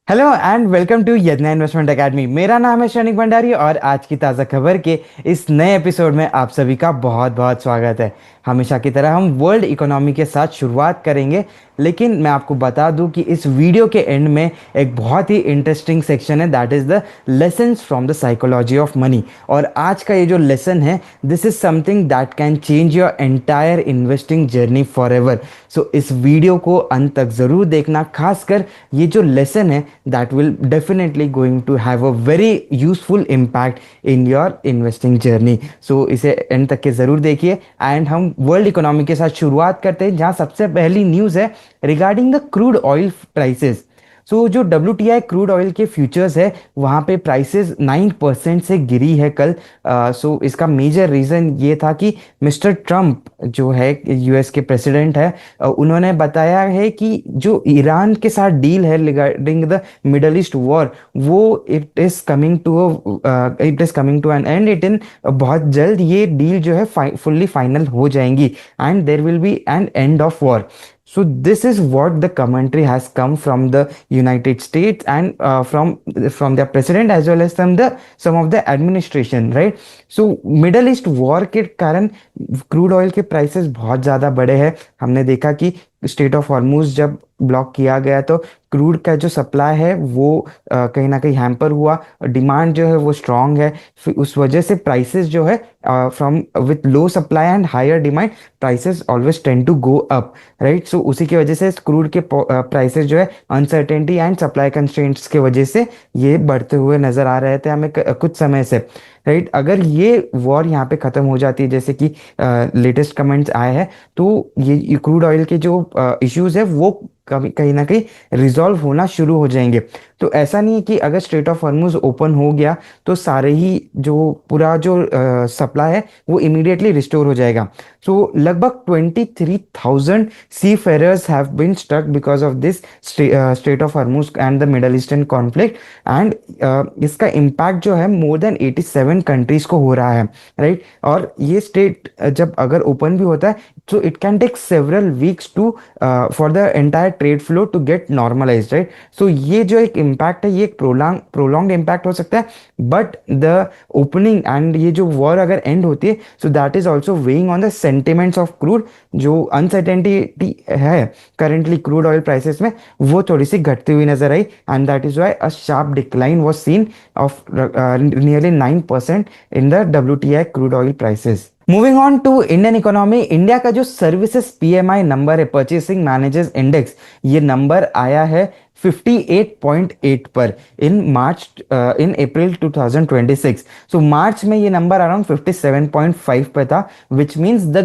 Hello and welcome to Yagya investment academy. मेरा नाम है शनिक भंडारी और आज की ताज़ा खबर के इस नए एपिसोड में आप सभी का बहुत बहुत स्वागत है। हमेशा की तरह हम वर्ल्ड इकोनॉमी के साथ शुरुआत करेंगे, लेकिन मैं आपको बता दूं कि इस वीडियो के एंड में एक बहुत ही इंटरेस्टिंग सेक्शन है, that is the lessons from the psychology of money. और आज का ये जो लेसन है, this is something that can change your entire investing journey forever. So इस वीडियो को अंत तक ज़रूर देखना, खासकर ये जो लेसन है that will definitely going to have a very useful impact in your investing journey. So इसे एंड तक के ज़रूर देखिए। एंड हम वर्ल्ड इकोनॉमी के साथ शुरुआत करते हैं, जहाँ सबसे पहली न्यूज़ है regarding the crude oil prices. So जो WTI क्रूड ऑयल के फ्यूचर्स है, वहाँ पे प्राइसेस 9% से गिरी है कल। सो इसका मेजर रीज़न ये था कि मिस्टर ट्रम्प जो है US के प्रेसिडेंट है, उन्होंने बताया है कि जो ईरान के साथ डील है regarding the Middle East war, वो it is coming to an end. बहुत जल्द ये डील जो है फुल्ली फाइनल हो जाएंगी and there will be an end of war. So this is what the commentary has come from the United States and from their president as well as from the some of the administration, right? So middle East war के कारण crude oil के prices बहुत ज़्यादा बढ़े हैं। हमने देखा कि स्टेट ऑफ हॉर्मुज जब ब्लॉक किया गया तो क्रूड का जो सप्लाई है वो कहीं ना कहीं हैम्पर हुआ, डिमांड जो है वो स्ट्रांग है, फिर उस वजह से प्राइसेस जो है from with low supply and higher demand, prices always tend to go up, right. So उसी की वजह से क्रूड के प्राइसेस जो है अनसर्टेनिटी एंड सप्लाई कंस्ट्रेंट्स की वजह से ये बढ़ते हुए नजर आ रहे थे हमें कुछ समय से, राइट। अगर ये वॉर यहाँ पे ख़त्म हो जाती है, जैसे कि लेटेस्ट कमेंट्स आए हैं, तो ये क्रूड ऑयल के जो इश्यूज है वो कभी कहीं ना कहीं रिजॉल्व होना शुरू हो जाएंगे। तो ऐसा नहीं है कि अगर स्ट्रेट ऑफ हॉर्मुज ओपन हो गया तो सारे ही जो पूरा जो सप्लाई है वो इमीडिएटली रिस्टोर हो जाएगा। सो लगभग 23,000 seafarers have been stuck because of this strait of Hormuz and the Middle Eastern conflict. And इसका इम्पैक्ट जो है मोर देन 87 कंट्रीज को हो रहा है, राइट। और ये स्टेट जब अगर ओपन भी होता है तो it can take several weeks to for the entire trade flow to get normalised, right. So ये जो एक इम्पैक्ट है ये एक प्रोलॉन्ग्ड इम्पैक्ट हो सकता है, बट द ओपनिंग एंड ये जो वॉर अगर एंड होती है, so that is also weighing on the sentiments of crude. जो अनसर्टेनिटी है करेंटली क्रूड ऑयल प्राइसेस में, वो थोड़ी सी घटती हुई नजर आई, and that is why a sharp decline was seen of nearly 9% in the WTI crude oil prices. Moving on to Indian economy, India का जो सर्विसेज PMI नंबर है, परचेसिंग मैनेजर्स इंडेक्स, ये नंबर आया है 58.8 पर इन अप्रैल 2026। सो मार्च में ये number around 57.5 पे था, which means the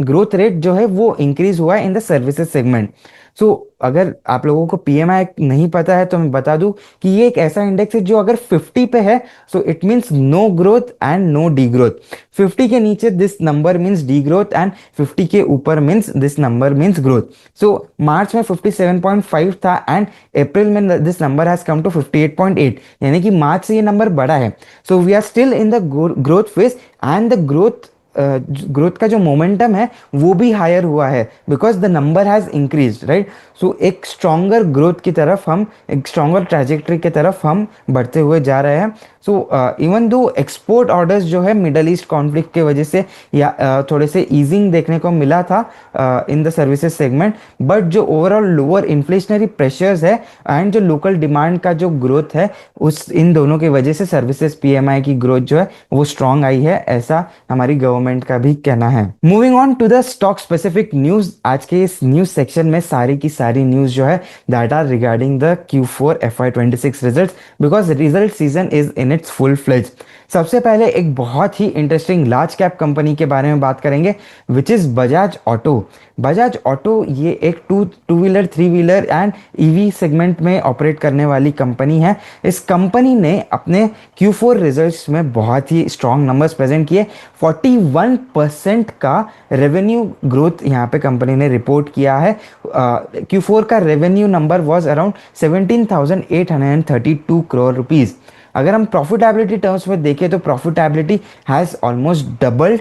growth rate जो है वो इंक्रीज हुआ है इन द सर्विसेज सेगमेंट। सो अगर आप लोगों को PMI नहीं पता है तो मैं बता दूं कि ये एक ऐसा इंडेक्स है जो अगर 50 पे है, so it means no growth and no degrowth. 50 के नीचे this number means degrowth and 50 के ऊपर means this number means growth. So March में 57.5 था एंड अप्रैल में this number has come to 58.8, यानी कि मार्च से ये नंबर बढ़ा है। So we are still in the growth phase and the growth का जो मोमेंटम है वो भी हायर हुआ है because the number has increase, right. So एक स्ट्रॉन्गर ग्रोथ की तरफ हम, एक स्ट्रॉन्गर ट्रैजेक्टरी की तरफ हम बढ़ते हुए जा रहे हैं। So even though export orders जो है मिडल ईस्ट कॉन्फ्लिक्ट के वजह से या थोड़े से ईजिंग देखने को मिला था in the services segment, but जो ओवरऑल लोअर इन्फ्लेशनरी प्रेशर्स है एंड जो लोकल डिमांड का जो ग्रोथ है, उस इन दोनों की वजह से सर्विसेज PMI की ग्रोथ जो है वो स्ट्रांग आई है, ऐसा हमारी गवर्नमेंट का भी कहना है। Moving on to the stock specific news, आज के इस न्यूज सेक्शन में सारी की सारी न्यूज जो है that are regarding the Q4 FY26 results, because result season is in its full fledge. सबसे पहले एक बहुत ही इंटरेस्टिंग लार्ज कैप कंपनी के बारे में बात करेंगे, which is Bajaj Auto. Bajaj Auto ये एक two wheeler, three wheeler and EV segment में ऑपरेट करने वाली कंपनी है। इस कंपनी ने अपने Q4 रिजल्ट्स में बहुत ही स्ट्रॉन्ग नंबर्स प्रेजेंट किए। 41% का रेवेन्यू ग्रोथ यहाँ पे कंपनी ने रिपोर्ट किया है। Q4 का revenue number was around 17,832 crore rupees. अगर हम प्रॉफिटेबिलिटी टर्म्स में देखें तो प्रॉफिटेबिलिटी हैज़ ऑलमोस्ट डबल्ड।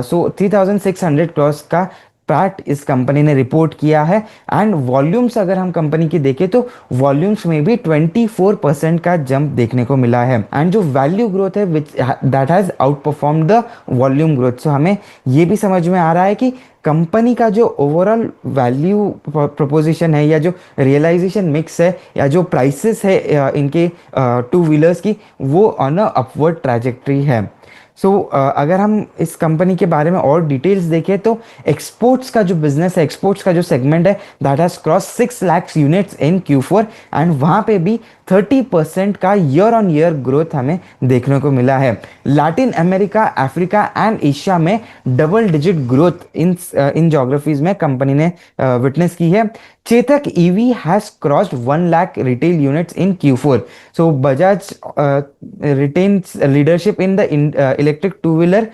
सो 3,600 करोड़ का पैट इस कंपनी ने रिपोर्ट किया है। एंड वॉल्यूम्स अगर हम कंपनी की देखें तो वॉल्यूम्स में भी 24% का जंप देखने को मिला है। एंड जो वैल्यू ग्रोथ है which that has outperform the volume growth. So हमें ये भी समझ में आ रहा है कि कंपनी का जो ओवरऑल वैल्यू प्रोपोजिशन है या जो रियलाइजेशन मिक्स है या जो प्राइसेस है इनके टू व्हीलर्स की, वो ऑन अ अपवर्ड ट्रैजेक्टरी है। सो अगर हम इस कंपनी के बारे में और डिटेल्स देखें तो एक्सपोर्ट्स का जो बिजनेस है, एक्सपोर्ट्स का जो सेगमेंट है, that has cross 6 lakh units in Q4 and वहाँ पे भी 30% का ईयर ऑन ईयर ग्रोथ हमें देखने को मिला है। Latin America, Africa and Asia में double digit growth in geographies में कंपनी ने विटनेस की है। Chetak EV has crossed 1 lakh retail units in Q4। So Bajaj retains leadership in the electric two wheeler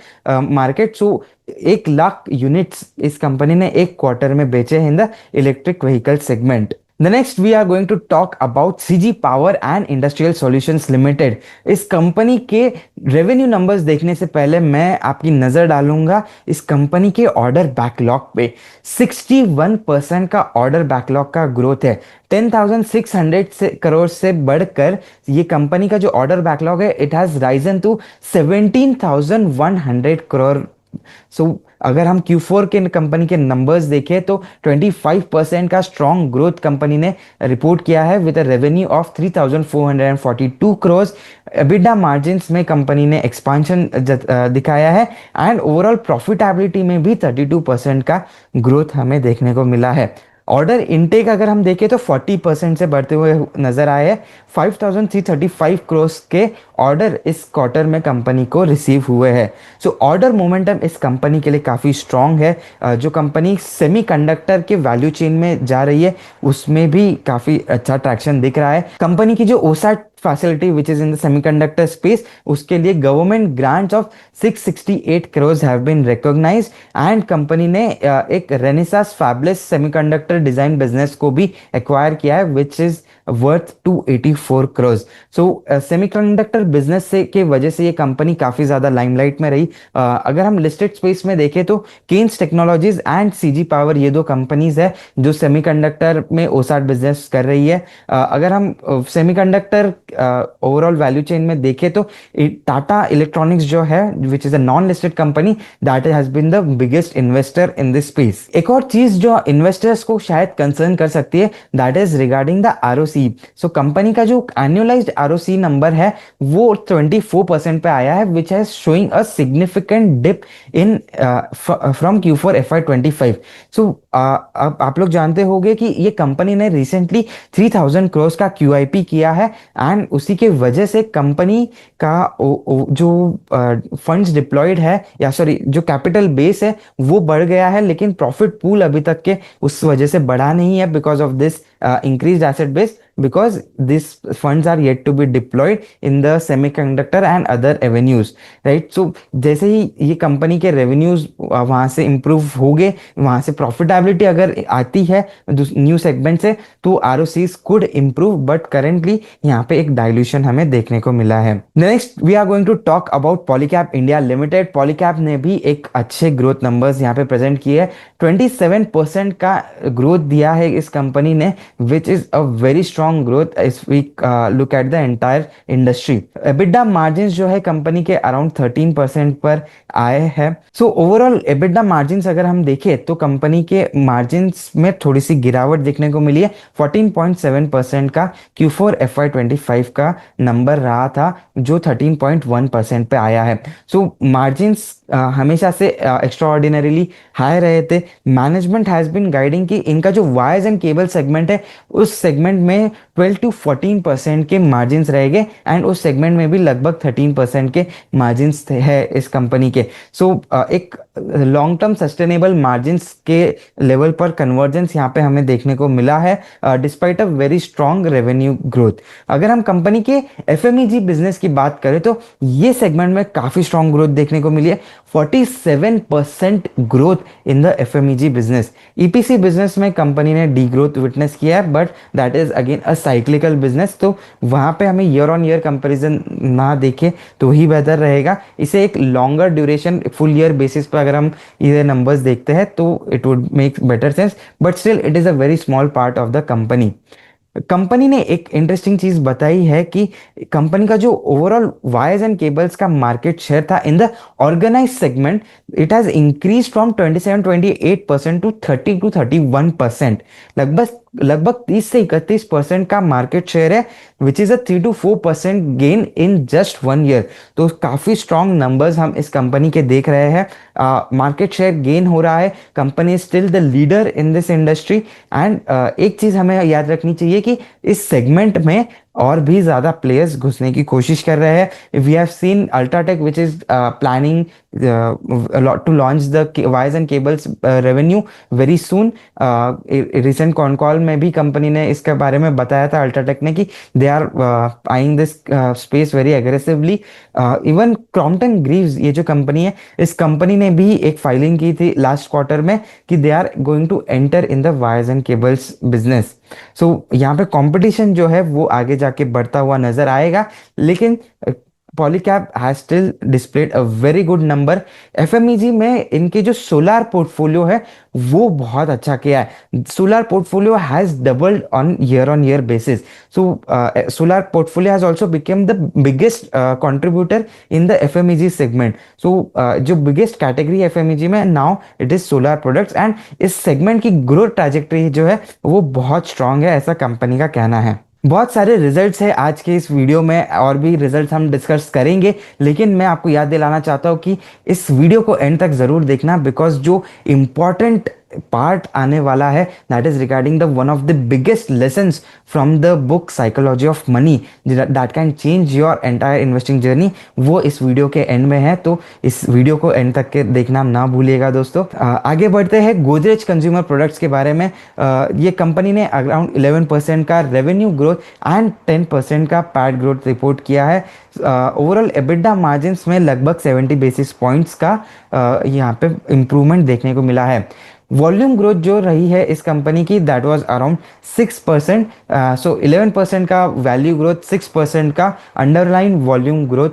market. So 1 lakh units इस कंपनी ने एक quarter में बेचे हैं in the electric vehicle segment. The next we are going to talk about CG Power and Industrial Solutions Limited। इस company के revenue numbers देखने से पहले मैं आपकी नज़र डालूंगा इस कंपनी के ऑर्डर बैकलॉग पे। 61% का ऑर्डर बैकलॉग का ग्रोथ है। 10,600 करोड़ से बढ़कर ये कंपनी का जो ऑर्डर बैकलॉग है, it has risen to 17,100 crore. So अगर हम Q4 के कंपनी के नंबर्स देखें तो 25% का स्ट्रॉन्ग ग्रोथ कंपनी ने रिपोर्ट किया है with a revenue of 3,442 crore. EBITDA margins में कंपनी ने एक्सपांशन दिखाया है एंड ओवरऑल प्रॉफिटेबिलिटी में भी 32% का ग्रोथ हमें देखने को मिला है। ऑर्डर इनटेक अगर हम देखें तो 40% से बढ़ते हुए नजर आए हैं। 5,335 करोड़ के ऑर्डर इस क्वार्टर में कंपनी को रिसीव हुए हैं। सो ऑर्डर मोमेंटम इस कंपनी के लिए काफ़ी स्ट्रॉन्ग है। जो कंपनी सेमीकंडक्टर के वैल्यू चेन में जा रही है उसमें भी काफ़ी अच्छा ट्रैक्शन दिख रहा है। कंपनी की जो OSAT facility which is in the semiconductor space, उसके लिए government grants of 668 crore have been recognized and company ने एक Renesas fabless semiconductor design business को भी एक्वायर किया है which is worth 284 crore. So semiconductor business से के वजह से ये कंपनी काफ़ी ज़्यादा लाइमलाइट में रही। अगर हम लिस्टेड स्पेस में देखें तो Kaynes technologies and CG power, ये दो कंपनीज है जो सेमीकंडक्टर में ओसाट बिजनेस कर रही है। अगर हम सेमीकंडक्टर ओवरऑल वैल्यू चेन में देखें तो टाटा इलेक्ट्रॉनिक्स जो है which is a non listed company, that has been the biggest investor in this space. एक और चीज जो इन्वेस्टर्स को शायद कंसर्न कर सकती है, that is regarding the ROC। So company का जो एनुअलाइज्ड ROC नंबर है वो 24% पे आया है which has showing a significant dip in from Q4 FY25। So अब आप लोग जानते होंगे कि ये कंपनी ने रिसेंटली 3,000 करोड़ का QIP किया है एंड उसी के वजह से कंपनी का जो फंड्स डिप्लॉयड है या सॉरी जो कैपिटल बेस है वो बढ़ गया है, लेकिन प्रॉफिट पूल अभी तक के उस वजह से बढ़ा नहीं है because of this increased asset base, because these funds are yet to be deployed in the semiconductor and other avenues, right? So जैसे ही ये कंपनी के revenues वहाँ से improve हो गए, वहाँ से profitability अगर आती है न्यू सेगमेंट से तो ROCs could improve, but currently यहाँ पे एक dilution हमें देखने को मिला है। Next we are going to talk about Polycab India Limited। Polycab ने भी एक अच्छे growth numbers यहाँ पे present किए हैं। 27% का growth दिया है इस कंपनी ने, which is a very strong growth if we look at the entire industry। EBITDA margins जो है कंपनी के around 13% पर आए हैं। So overall EBITDA margins अगर हम देखें तो कंपनी के margins में थोड़ी सी गिरावट देखने को मिली है। 14.7% का Q4 FY25 का नंबर रहा था जो 13.1% पे आया है। So margins हमेशा से एक्स्ट्राऑर्डिनरीली हाई रहे थे। मैनेजमेंट हैज बीन गाइडिंग कि इनका जो वायर्स एंड केबल सेगमेंट है उस सेगमेंट में 12 to 14% के मार्जिन्स रहेंगे एंड उस सेगमेंट में भी लगभग 13% के मार्जिन्स है इस कंपनी के। सो एक लॉन्ग टर्म सस्टेनेबल मार्जिन्स के लेवल पर कन्वर्जेंस यहाँ पे हमें देखने को मिला है despite a very strong revenue growth. अगर हम कंपनी के FMEG बिजनेस की बात करें तो ये सेगमेंट में काफ़ी स्ट्रॉन्ग ग्रोथ देखने को मिली है। 47% growth in the FMEG business. EPC business में कंपनी ने डी ग्रोथ विटनेस किया है, but that is again a cyclical business, तो वहाँ पे हमें ईयर ऑन ईयर कंपैरिजन ना देखे तो ही बेहतर रहेगा। इसे एक longer duration full year basis पर अगर हम ये नंबर्स देखते हैं तो it would make better sense, but still it is a very small part of the company. Company ने एक इंटरेस्टिंग चीज बताई है कि कंपनी का जो ओवरऑल वायर्स एंड केबल्स का मार्केट शेयर था in the organize segment, it has increase from 27-28% to 30-31%। लगभग लगभग 30 से 31% का मार्केट शेयर है, which is a 3-4% gain in just 1 year. तो काफी स्ट्रॉन्ग नंबर्स हम इस कंपनी के देख रहे हैं। मार्केट शेयर गेन हो रहा है, company is still the leader in this industry. And एक चीज हमें याद रखनी चाहिए कि इस सेगमेंट में और भी ज्यादा प्लेयर्स घुसने की कोशिश कर रहे हैं। We have seen UltraTech which is planning to launch the wires and cables revenue very soon. Recent con call में भी कंपनी ने इसके बारे में बताया था, अल्ट्राटेक ने, कि they are eyeing this space very aggressively. Even Crompton Greaves, ये जो कंपनी है, इस कंपनी ने भी एक फाइलिंग की थी लास्ट क्वार्टर में कि they are going to enter in the wires and cables business. So यहाँ पे कंपटीशन जो है वो आगे जाके बढ़ता हुआ नजर आएगा, लेकिन Polycab has still displayed a very good number. FMEG में इनके जो सोलार पोर्टफोलियो है वो बहुत अच्छा किया है। Solar portfolio has doubled on year basis. So solar portfolio has also become the biggest contributor in the FMEG segment. So जो बिगेस्ट कैटेगरी एफएमईजी में now it is solar products, and इस segment की growth trajectory जो है वो बहुत strong है, ऐसा कंपनी का कहना है। बहुत सारे रिजल्ट्स है आज के इस वीडियो में, और भी रिजल्ट्स हम डिस्कस करेंगे, लेकिन मैं आपको याद दिलाना चाहता हूँ कि इस वीडियो को एंड तक ज़रूर देखना, बिकॉज जो इम्पॉर्टेंट पार्ट आने वाला है that is regarding the one of the biggest lessons from the book psychology of money that can change your entire investing journey, वो इस वीडियो के एंड में है। तो इस वीडियो को एंड तक के देखना ना भूलिएगा दोस्तों। आगे बढ़ते हैं गोदरेज कंज्यूमर प्रोडक्ट्स के बारे में। ये कंपनी ने अराउंड 11% का रेवेन्यू ग्रोथ एंड 10% का पैट ग्रोथ रिपोर्ट किया है। ओवरऑल एबिडा मार्जिन्स में लगभग 70 बेसिस पॉइंट्स का यहाँ पे इम्प्रूवमेंट देखने को मिला है। वॉल्यूम ग्रोथ जो रही है इस कंपनी की दैट वाज अराउंड 6%। सो 11% का वैल्यू ग्रोथ, 6% का अंडरलाइन वॉल्यूम ग्रोथ,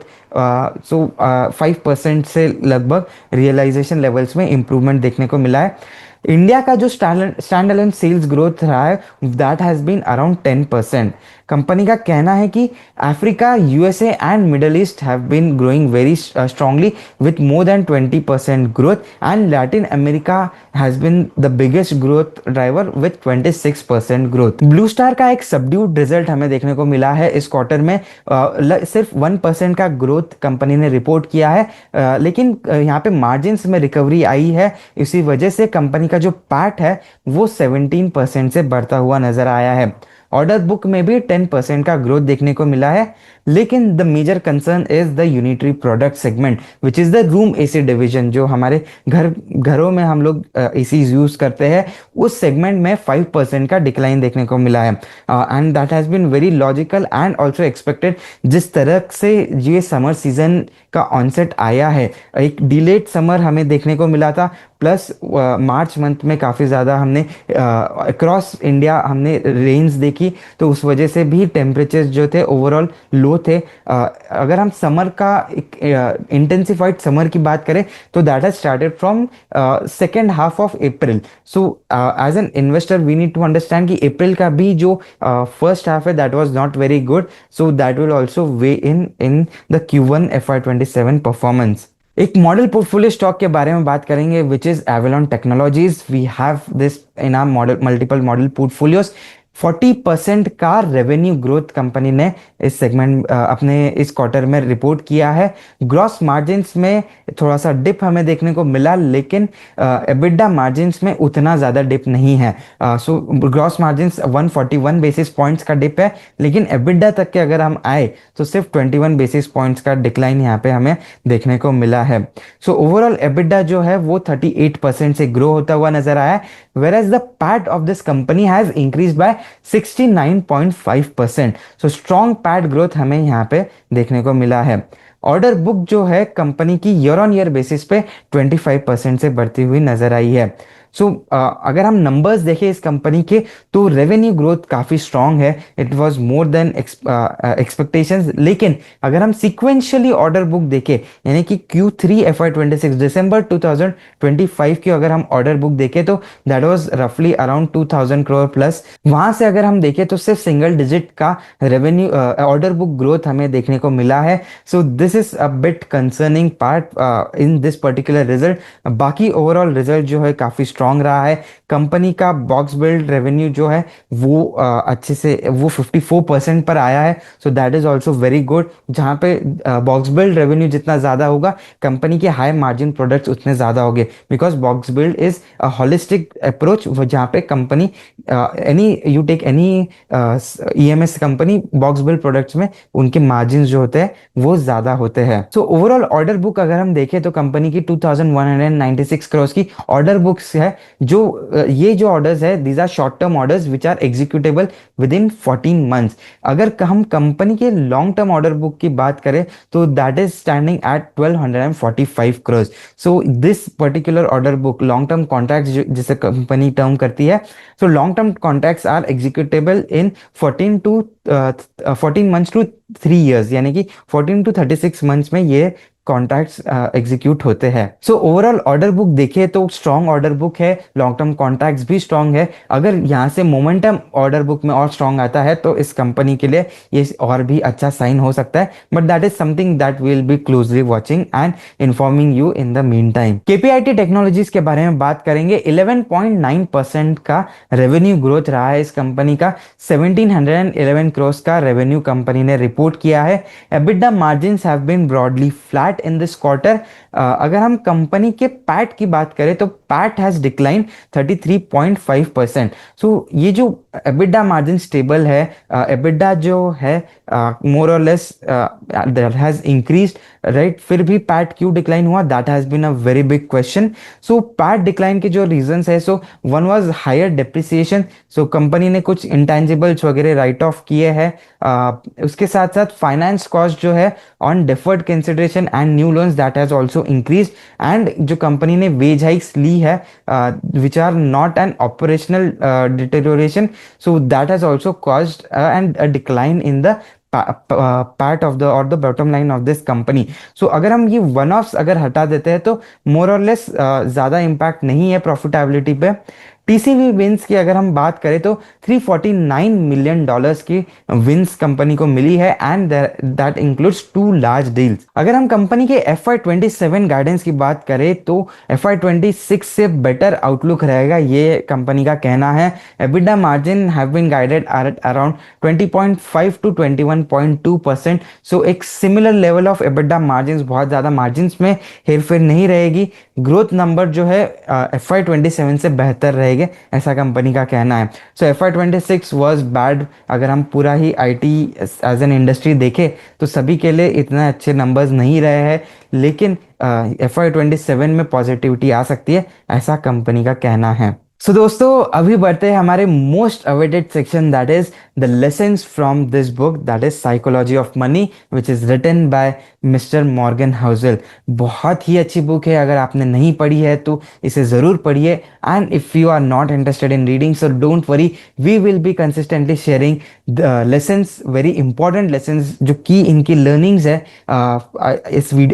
सो 5% से लगभग रियलाइजेशन लेवल्स में इंप्रूवमेंट देखने को मिला है। इंडिया का जो स्टैंड अलोन सेल्स ग्रोथ रहा है दैट हैज़ बीन अराउंड 10%। कंपनी का कहना है कि Africa, USA and Middle East have been growing very strongly with more than 20% growth, and Latin America has been the biggest growth driver with 26% growth. Blue Star का एक subdued result हमें देखने को मिला है इस क्वार्टर में। सिर्फ 1% का ग्रोथ कंपनी ने रिपोर्ट किया है, लेकिन यहाँ पे मार्जिन्स में रिकवरी आई है। इसी वजह से कंपनी का जो पैट है वो 17% से बढ़ता हुआ नजर आया है। ऑर्डर बुक में भी 10% का ग्रोथ देखने को मिला है, लेकिन the major concern is the unitary product segment which is the room AC division. जो हमारे घरों में हम लोग एसी यूज करते हैं, उस सेगमेंट में 5% का डिक्लाइन देखने को मिला है, and that has been very logical and also expected. जिस तरह से ये समर सीजन का ऑनसेट आया है, एक डिलेड समर हमें देखने को मिला था, प्लस मार्च मंथ में काफ़ी ज़्यादा हमने अक्रॉस इंडिया हमने रेंज देखी, तो उस वजह से भी टेम्परेचर्स जो थे ओवरऑल लो थे। अगर हम समर का एक इंटेंसिफाइड समर की बात करें तो that has started from second half of April. So as an investor we need to understand कि अप्रैल का भी जो फर्स्ट हाफ है that was not very good, so that will also weigh in the Q1 FY27 performance. एक model portfolio stock के बारे में बात करेंगे which is Avalon technologies. We have this in our model multiple model portfolios. 40% का revenue growth company ने इस segment अपने इस क्वार्टर में रिपोर्ट किया है। ग्रॉस मार्जिन्स में थोड़ा सा डिप हमें देखने को मिला, लेकिन एबिडा मार्जिन्स में उतना ज़्यादा डिप नहीं है। So gross margins 141 basis points का डिप है, लेकिन एबिडा तक के अगर हम आए तो सिर्फ 21 बेसिस पॉइंट्स का डिक्लाइन यहाँ पे हमें देखने को मिला है। सो ओवरऑल एबिडा जो है वो 38% से ग्रो होता हुआ नजर आया है, whereas the PAT of this company has increased by 69.5%. So strong PAT growth हमें यहाँ पे देखने को मिला है। ऑर्डर बुक जो है कंपनी की ईयर ऑन ईयर बेसिस पे 25% से बढ़ती हुई नजर आई है। सो अगर हम नंबर्स देखें इस कंपनी के, तो रेवेन्यू ग्रोथ काफ़ी स्ट्रांग है, it was more than expectations. लेकिन अगर हम सिक्वेंशियली ऑर्डर बुक देखें, यानी कि Q3 FY26 दिसंबर 2025 की अगर हम ऑर्डर बुक देखें, तो दैट वाज रफली अराउंड 2000 करोड़ प्लस। वहां से अगर हम देखें तो सिर्फ सिंगल डिजिट का रेवेन्यू ऑर्डर बुक ग्रोथ हमें देखने को मिला है। So this is a bit concerning part in this particular result. बाकी ओवरऑल रिजल्ट जो है काफ़ी स्ट्रांग रहा है। कंपनी का बॉक्स बिल्ड रेवेन्यू जो है वो अच्छे से वो 54% पर आया है। So that is also very good. जहाँ पे बॉक्स बिल्ड रेवेन्यू जितना ज़्यादा होगा, कंपनी के हाई मार्जिन प्रोडक्ट्स उतने ज़्यादा होंगे, because box build is a holistic approach, जहाँ पे company any you take any EMS company, box build products में उनके मार्जिन जो होते हैं वो ज़्यादा होते हैं। सो ओवरऑल ऑर्डर बुक अगर हम देखें तो कंपनी की 2196 करोड़ की ऑर्डर बुक्स है। जो ये जो ऑर्डर्स है, these are short term orders which are executable within 14 months. अगर हम कंपनी के लॉन्ग टर्म ऑर्डर बुक की बात करें तो that is standing at 1245 crore. So this particular order book, long term contract जिसे कंपनी टर्म करती है, so long term contracts are executable in 14 months to 3 years, यानी कि 14 to 36 मंथ्स में ये कॉन्ट्रैक्ट्स एग्जीक्यूट होते हैं। सो ओवरऑल ऑर्डर बुक देखे तो स्ट्रॉन्ग ऑर्डर बुक है, लॉन्ग टर्म कॉन्ट्रैक्ट्स भी स्ट्रॉन्ग है। अगर यहाँ से मोमेंटम ऑर्डर बुक में और स्ट्रॉन्ग आता है तो इस कंपनी के लिए ये और भी अच्छा साइन हो सकता है, but that is something that will be closely watching and informing you in the mean time. KPIT technologies के बारे में बात करेंगे। 11.9% का रेवेन्यू ग्रोथ रहा है इस कंपनी का। 1711 करोड़ का रेवेन्यू कंपनी ने रिपोर्ट किया है। EBITDA margins have been broadly flat in this quarter. अगर हम कंपनी के पैट की बात करें तो पैट हैज डिक्लाइन 33.5%। सो ये जो EBITDA मार्जिन स्टेबल है, EBITDA जो है more or less that has increased, right. फिर भी पैट क्यों डिक्लाइन हुआ, that has been a very big question. So PAT decline के जो रीजंस है, so one was higher depreciation. So company ने कुछ इंटेंजिबल्स वगैरह राइट ऑफ किए हैं। उसके साथ साथ फाइनेंस कॉस्ट जो है on deferred consideration and new loans, that has also increase. And जो कंपनी ने वेज हाइक्स ली है which are not an operational deterioration, so that has also caused and a decline in the part of the और the bottom line of this company. So अगर हम ये one offs अगर हटा देते हैं तो मोर और लेस ज़्यादा इम्पैक्ट नहीं है प्रॉफिटेबिलिटी पे। TCV विंस की अगर हम बात करें तो $349 मिलियन की विंस कंपनी को मिली है, and that includes 2 large deals. अगर हम कंपनी के FY27 गाइडेंस की बात करें तो FY26 से बेटर आउटलुक रहेगा, ये कंपनी का कहना है। EBITDA margin have been guided at around 20.5 to 21.2%। So एक similar level of EBITDA margin, बहुत ज़्यादा मार्जिन में हेरफेर नहीं रहेगी। ग्रोथ नंबर जो है FY27 से बेहतर रहेगी, ऐसा कंपनी का कहना है। सो FY26 वाज बैड। अगर हम पूरा ही IT एज एन इंडस्ट्री देखें तो सभी के लिए इतने अच्छे नंबर्स नहीं रहे हैं, लेकिन FY27 में पॉजिटिविटी आ सकती है, ऐसा कंपनी का कहना है। सो दोस्तों, अभी बढ़ते हैं हमारे most awaited section, that is the lessons from this book, that is psychology of money, which is written by mister Morgan Housel. बहुत ही अच्छी बुक है, अगर आपने नहीं पढ़ी है तो इसे ज़रूर पढ़िए। And if you are not interested in reading, so don't worry, we will be consistently sharing the lessons, very important lessons जो की इनकी लर्निंग्स है।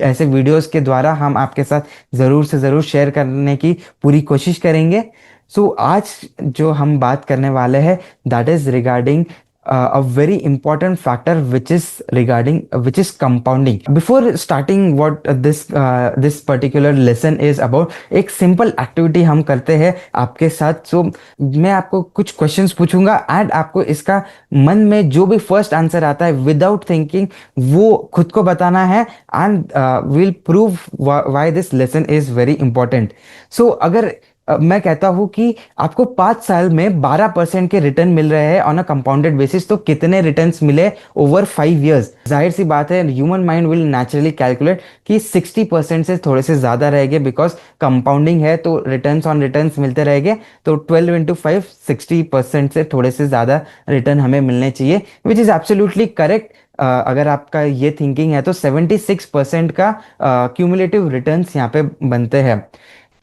ऐसे वीडियोज़ के द्वारा हम आपके साथ ज़रूर से ज़रूर शेयर करने की पूरी कोशिश करेंगे। सो आज जो हम बात करने वाले हैं, that is regarding a very important factor which is compounding. Before starting what this particular lesson is about, एक simple activity हम करते हैं आपके साथ। So मैं आपको कुछ questions पूछूंगा एंड आपको इसका मन में जो भी फर्स्ट आंसर आता है विदाउट थिंकिंग वो खुद को बताना है, and will prove why this lesson is very important. So अगर मैं कहता हूं कि आपको 5 साल में 12% के रिटर्न मिल रहे हैं ऑन अ कंपाउंडेड बेसिस, तो कितने रिटर्न्स मिले ओवर 5 years? जाहिर सी बात है, human mind will naturally calculate कि 60% से थोड़े से ज़्यादा रहेंगे, बिकॉज कंपाउंडिंग है तो रिटर्न्स ऑन रिटर्न्स मिलते रहेंगे। तो 12 into 5, 60% से थोड़े से ज़्यादा रिटर्न हमें मिलने चाहिए, विच इज़ एब्सोल्युटली करेक्ट। अगर आपका ये थिंकिंग है तो 76% का क्यूमुलेटिव रिटर्न्स यहाँ पे बनते हैं।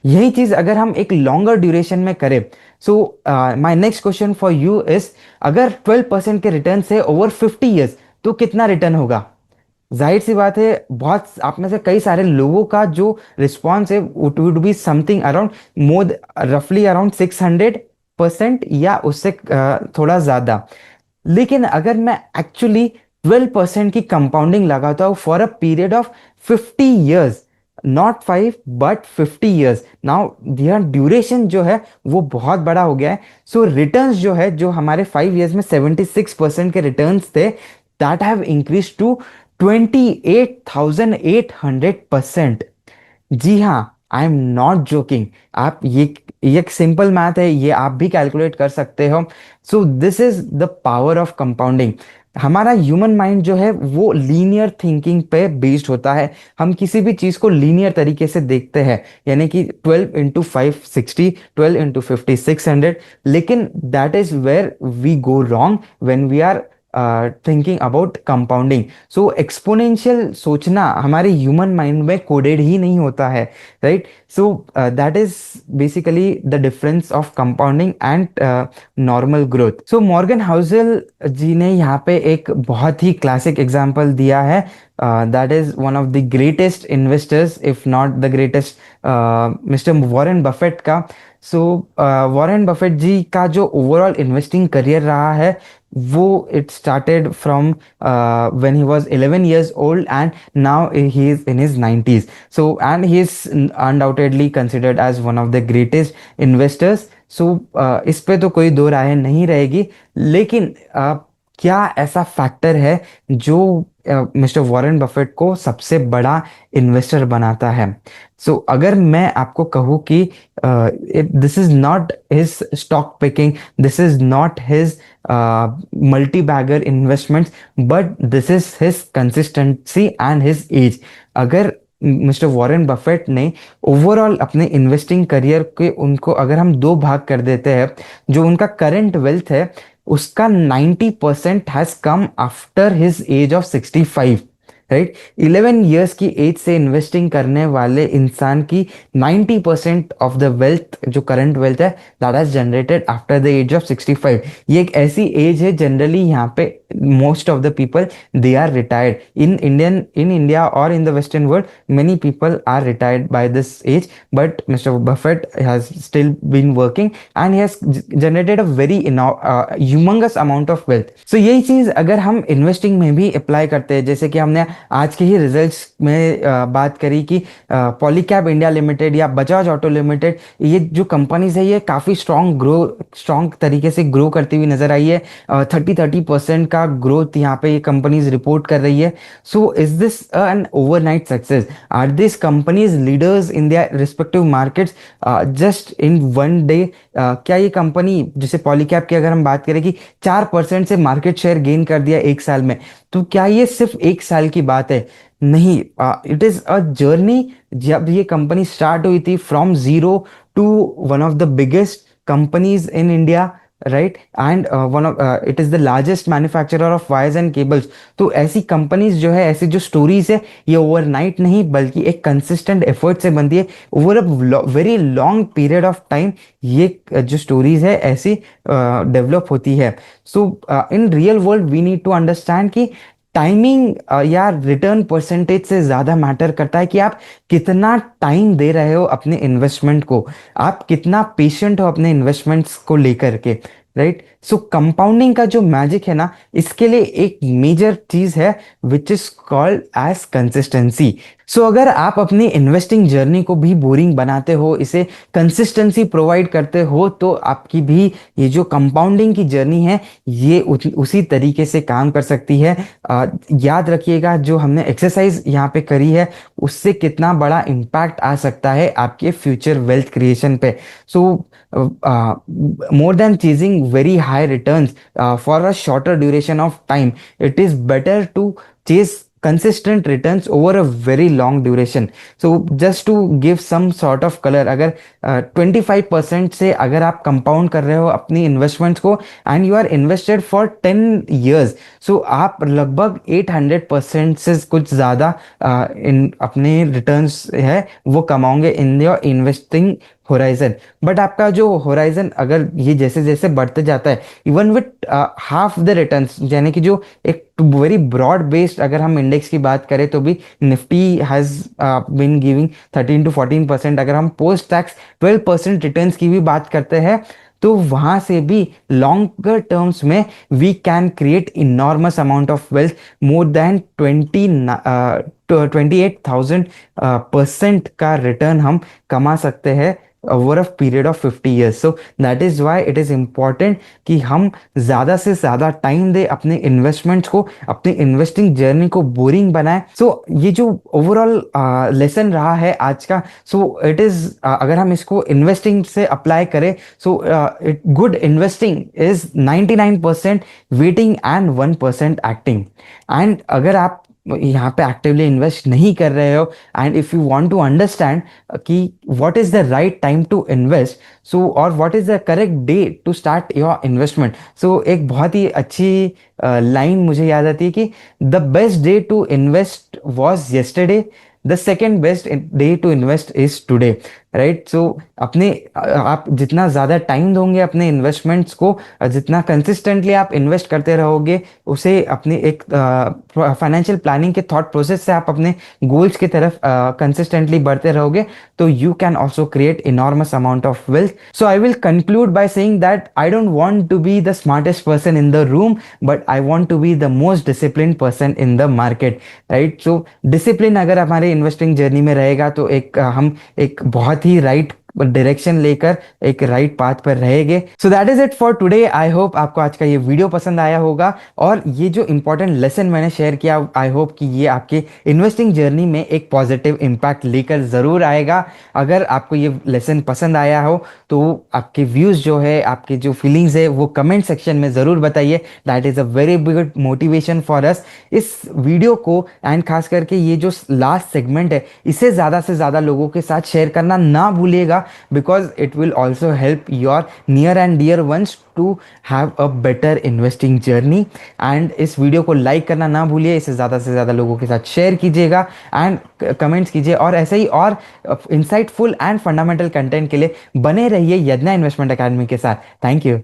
यही चीज अगर हम एक लॉन्गर ड्यूरेशन में करें, so my next question for you is, अगर 12% के रिटर्न से ओवर 50 ईयर्स, तो कितना रिटर्न होगा? जाहिर सी बात है, बहुत आप में से कई सारे लोगों का जो रिस्पॉन्स है it would be something around more, रफली अराउंड 600% या उससे थोड़ा ज्यादा। लेकिन अगर मैं एक्चुअली 12% की कंपाउंडिंग लगाता हूँ for a period of 50 years, not 5 but 50 years, now their duration जो है वो बहुत बड़ा हो गया है। सो रिटर्न्स जो है, जो हमारे 5 ईयर्स में 76% के रिटर्न्स थे, दैट हैव इंक्रीज टू 28,800%। जी हाँ, आई एम नॉट जोकिंग। आप ये एक सिंपल मैथ है, ये आप भी कैलकुलेट कर सकते हो। So this is the power of compounding. हमारा ह्यूमन माइंड जो है वो लीनियर थिंकिंग पे बेस्ड होता है। हम किसी भी चीज को लीनियर तरीके से देखते हैं, यानी कि 12 इंटू 5 60, 12 इंटू 50 600। लेकिन that is where we go wrong when we are thinking about compounding. So exponential सोचना हमारे ह्यूमन माइंड में कोडेड ही नहीं होता है, right? So that is basically the difference of compounding and normal growth. So Morgan Housel ji ने यहाँ पे एक बहुत ही क्लासिक एग्जांपल दिया है, that is one of the greatest investors if not the greatest, mister Warren Buffett का। सो Warren Buffett जी का जो ओवरऑल इन्वेस्टिंग करियर रहा है, वो it started from when he was 11 years old and now he is in his 90s. So and he is undoubtedly considered as one of the greatest investors. So इस पे तो कोई दो राय नहीं रहेगी। लेकिन क्या ऐसा फैक्टर है जो मिस्टर वॉरेन बफेट को सबसे बड़ा इन्वेस्टर बनाता है? सो अगर मैं आपको कहूँ कि this is not his stock picking, this is not his multi bagger investments, but this is his consistency and his age. अगर मिस्टर वॉरेन बफेट ने ओवरऑल अपने इन्वेस्टिंग करियर के उनको अगर हम दो भाग कर देते हैं, जो उनका करंट वेल्थ है उसका 90% has come after his age of 65, right? 11 years की एज से इन्वेस्टिंग करने वाले इंसान की 90% ऑफ द वेल्थ, जो करंट वेल्थ है, that has generated after the age of 65। ये एक ऐसी एज है, जनरली यहाँ पे most of the people they are retired in India और in the western world, many people are retired by this age, but mister Buffett has still been working and he has generated a very humongous amount of wealth. So यही चीज अगर हम investing में भी apply करते हैं, जैसे कि हमने आज के ही रिजल्ट्स में बात करी कि पॉलीकैब इंडिया लिमिटेड या बजाज ऑटो लिमिटेड, ये जो कंपनीज है ये काफी स्ट्रॉन्ग तरीके से ग्रो करती हुई नजर आई है। 30% का ग्रोथ यहाँ पे ये कंपनीज रिपोर्ट कर रही है। So is this an overnight success? Are this companies leaders in their respective markets just in one day? क्या ये कंपनी, जैसे पॉलीकैब की अगर हम बात करें कि 4% से मार्केट शेयर गेन कर दिया एक साल में, तो क्या ये सिर्फ एक साल की बात है? नहीं, इट इज अ जर्नी। जब ये कंपनी स्टार्ट हुई थी from zero to one of the biggest companies in India, right? And one of it is the largest manufacturer of wires and cables. तो ऐसी कंपनीज जो है, ऐसी जो स्टोरीज है, ये ओवरनाइट नहीं बल्कि एक कंसिस्टेंट एफर्ट से बनती है, over a very long period of time ये जो स्टोरीज है ऐसी डेवलप होती है। So in real world we need to understand कि टाइमिंग या रिटर्न परसेंटेज से ज्यादा मैटर करता है कि आप कितना टाइम दे रहे हो अपने इन्वेस्टमेंट को, आप कितना पेशेंट हो अपने इन्वेस्टमेंट्स को लेकर के, राइट? सो कंपाउंडिंग का जो मैजिक है ना, इसके लिए एक मेजर चीज है which is called as consistency. So अगर आप अपनी इन्वेस्टिंग जर्नी को भी बोरिंग बनाते हो, इसे कंसिस्टेंसी प्रोवाइड करते हो, तो आपकी भी ये जो कंपाउंडिंग की जर्नी है ये उसी तरीके से काम कर सकती है। याद रखिएगा, जो हमने एक्सरसाइज यहाँ पे करी है उससे कितना बड़ा इम्पैक्ट आ सकता है आपके फ्यूचर वेल्थ क्रिएशन पे। सो more than chasing very high returns for a shorter duration of time, it is better to chase consistent returns over a very long duration. So just to give some sort of color, अगर 25% से अगर आप compound कर रहे हो अपनी investments को, and you are invested for 10 years, सो आप लगभग 800% से कुछ ज़्यादा इन अपने रिटर्न्स है वो कमाओगे in your investing horizon. But आपका जो होराइजन अगर ये जैसे जैसे बढ़ते जाता है, even with half the returns, यानी कि जो एक वेरी ब्रॉड बेस्ड अगर हम इंडेक्स की बात करें तो भी Nifty has been giving 13 to 14%। अगर हम पोस्ट टैक्स 12% रिटर्न्स की भी बात करते हैं तो वहां से भी लॉन्गर टर्म्स में we can create enormous amount of wealth, more than 28,000% का रिटर्न हम कमा सकते हैं over a period of 50 years। So that is why it is important कि हम ज़्यादा से ज़्यादा टाइम दें अपने इन्वेस्टमेंट्स को, अपनी इन्वेस्टिंग जर्नी को बोरिंग बनाएं। सो ये जो ओवरऑल लेसन रहा है आज का, सो इट इज़ अगर हम इसको इन्वेस्टिंग से अप्लाई करें, so good investing is 99% waiting and 1% acting. And अगर आप यहाँ पे एक्टिवली इन्वेस्ट नहीं कर रहे हो, and if you want to understand कि what is the right time to invest, so और what is the correct day to start your investment, so एक बहुत ही अच्छी लाइन मुझे याद आती है कि the best day to invest was yesterday, the second best day to invest is today. Right. So अपने आप जितना ज़्यादा टाइम दोगे अपने इन्वेस्टमेंट्स को, जितना कंसिस्टेंटली आप इन्वेस्ट करते रहोगे, उसे अपने एक फाइनेंशियल प्लानिंग के थॉट प्रोसेस से आप अपने गोल्स की तरफ कंसिस्टेंटली बढ़ते रहोगे, तो you can also create enormous amount of wealth. So I will conclude by saying that I don't want to be the smartest person in the room, but I want to be the most discipline person in the market. Right. So discipline अगर हमारे investing journey में रहेगा तो हम एक बहुत ही right direction लेकर एक राइट पाथ पर रहेंगे। सो that is it for today. I hope आपको आज का ये वीडियो पसंद आया होगा, और ये जो इंपॉर्टेंट लेसन मैंने शेयर किया, आई होप कि ये आपके इन्वेस्टिंग जर्नी में एक पॉजिटिव इम्पैक्ट लेकर ज़रूर आएगा। अगर आपको ये लेसन पसंद आया हो तो आपके व्यूज़ जो है, आपके जो फीलिंग्स है वो कमेंट सेक्शन में ज़रूर बताइए। That is a very big motivation for us. इस वीडियो को एंड खास करके ये जो लास्ट सेगमेंट है इसे ज़्यादा से ज़्यादा लोगों के साथ शेयर करना ना भूलिएगा, because it will also help your near and dear ones to have a better investing journey। and इस वीडियो को लाइक करना ना भूलिए, इसे ज़्यादा से ज़्यादा लोगों के साथ शेयर कीजिएगा एंड कमेंट्स कीजिए, और ऐसे ही और इंसाइटफुल एंड फंडामेंटल कंटेंट के लिए बने रहिए यज्ञा इन्वेस्टमेंट अकेडमी के साथ। Thank you.